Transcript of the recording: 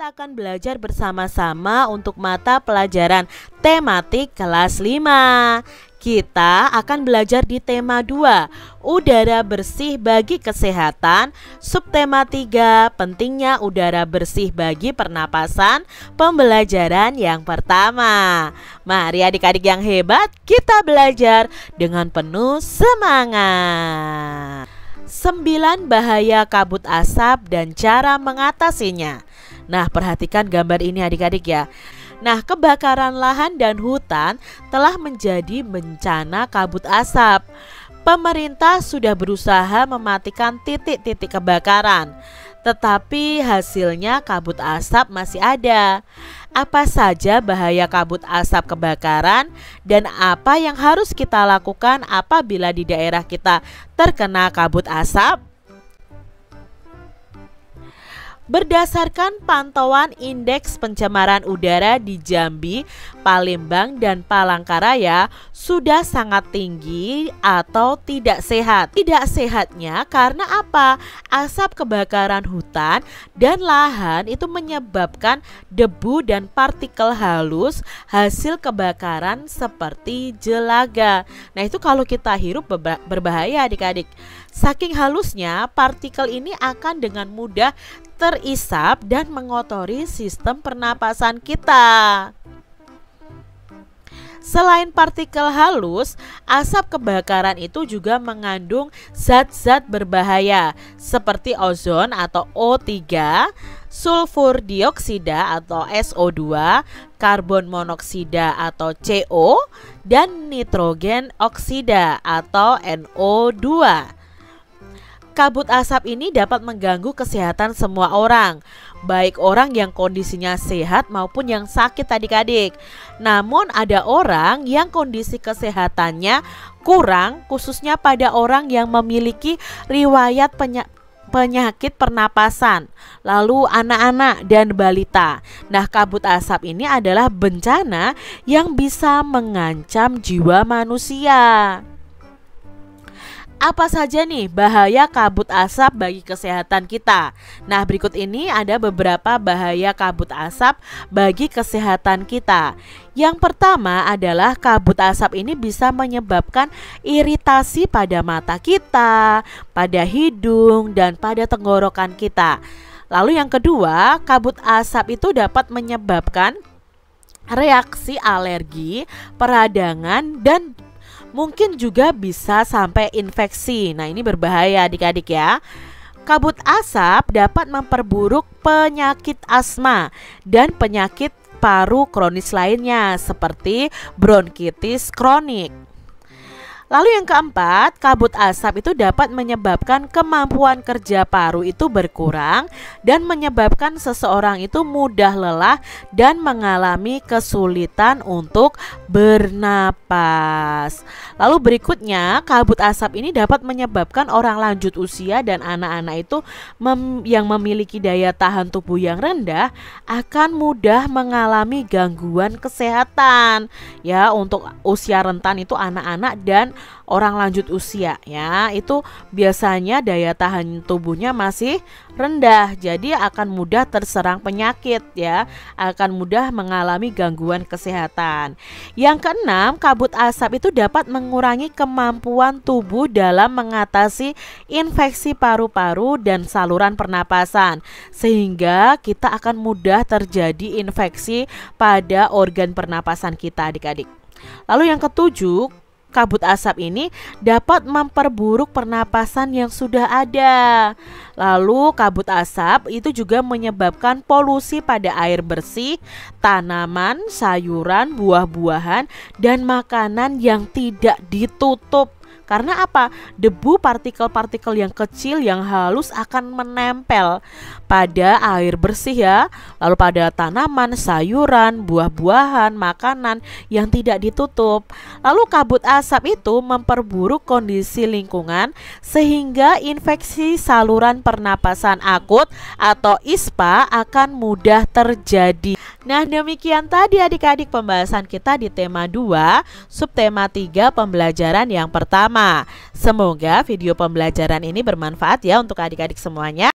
kita akan belajar bersama-sama untuk mata pelajaran tematik kelas 5. Kita akan belajar di tema 2, udara bersih bagi kesehatan. Subtema 3, pentingnya udara bersih bagi pernapasan. Pembelajaran yang pertama. Mari adik-adik yang hebat, kita belajar dengan penuh semangat. 9 bahaya kabut asap dan cara mengatasinya. Nah, perhatikan gambar ini adik-adik ya. Nah, kebakaran lahan dan hutan telah menjadi bencana kabut asap. Pemerintah sudah berusaha mematikan titik-titik kebakaran, tetapi hasilnya kabut asap masih ada. Apa saja bahaya kabut asap kebakaran dan apa yang harus kita lakukan apabila di daerah kita terkena kabut asap? Berdasarkan pantauan indeks pencemaran udara di Jambi, Palembang, dan Palangkaraya sudah sangat tinggi atau tidak sehat. Tidak sehatnya karena apa? Asap kebakaran hutan dan lahan itu menyebabkan debu dan partikel halus hasil kebakaran seperti jelaga. Nah, itu kalau kita hirup berbahaya adik-adik. Saking halusnya, partikel ini akan dengan mudah terisap dan mengotori sistem pernapasan kita. Selain partikel halus, asap kebakaran itu juga mengandung zat-zat berbahaya seperti ozon atau O3, sulfur dioksida atau SO2, karbon monoksida atau CO, dan nitrogen oksida atau NO2. Kabut asap ini dapat mengganggu kesehatan semua orang, baik orang yang kondisinya sehat maupun yang sakit adik-adik. Namun ada orang yang kondisi kesehatannya kurang, khususnya pada orang yang memiliki riwayat penyakit pernapasan, lalu anak-anak dan balita. Nah, kabut asap ini adalah bencana yang bisa mengancam jiwa manusia. Apa saja nih bahaya kabut asap bagi kesehatan kita? Nah, berikut ini ada beberapa bahaya kabut asap bagi kesehatan kita. Yang pertama adalah kabut asap ini bisa menyebabkan iritasi pada mata kita, pada hidung, dan pada tenggorokan kita. Lalu yang kedua, kabut asap itu dapat menyebabkan reaksi alergi, peradangan, dan mungkin juga bisa sampai infeksi. Nah, ini berbahaya adik-adik ya. Kabut asap dapat memperburuk penyakit asma dan penyakit paru kronis lainnya seperti bronkitis kronik. Lalu yang keempat, kabut asap itu dapat menyebabkan kemampuan kerja paru itu berkurang dan menyebabkan seseorang itu mudah lelah dan mengalami kesulitan untuk bernapas. Lalu berikutnya, kabut asap ini dapat menyebabkan orang lanjut usia dan anak-anak itu yang memiliki daya tahan tubuh yang rendah akan mudah mengalami gangguan kesehatan. Ya, untuk usia rentan itu anak-anak dan orang lanjut usia ya, itu biasanya daya tahan tubuhnya masih rendah, jadi akan mudah terserang penyakit ya, akan mudah mengalami gangguan kesehatan. Yang keenam, kabut asap itu dapat mengurangi kemampuan tubuh dalam mengatasi infeksi paru-paru dan saluran pernapasan, sehingga kita akan mudah terjadi infeksi pada organ pernapasan kita adik-adik. Lalu yang ketujuh, kabut asap ini dapat memperburuk pernapasan yang sudah ada. Lalu kabut asap itu juga menyebabkan polusi pada air bersih, tanaman, sayuran, buah-buahan, dan makanan yang tidak ditutup. Karena apa? Debu partikel-partikel yang kecil yang halus akan menempel pada air bersih ya, lalu pada tanaman, sayuran, buah-buahan, makanan yang tidak ditutup. Lalu kabut asap itu memperburuk kondisi lingkungan sehingga infeksi saluran pernapasan akut atau ISPA akan mudah terjadi. Nah, demikian tadi adik-adik pembahasan kita di tema 2, subtema 3 pembelajaran yang pertama. Semoga video pembelajaran ini bermanfaat ya untuk adik-adik semuanya.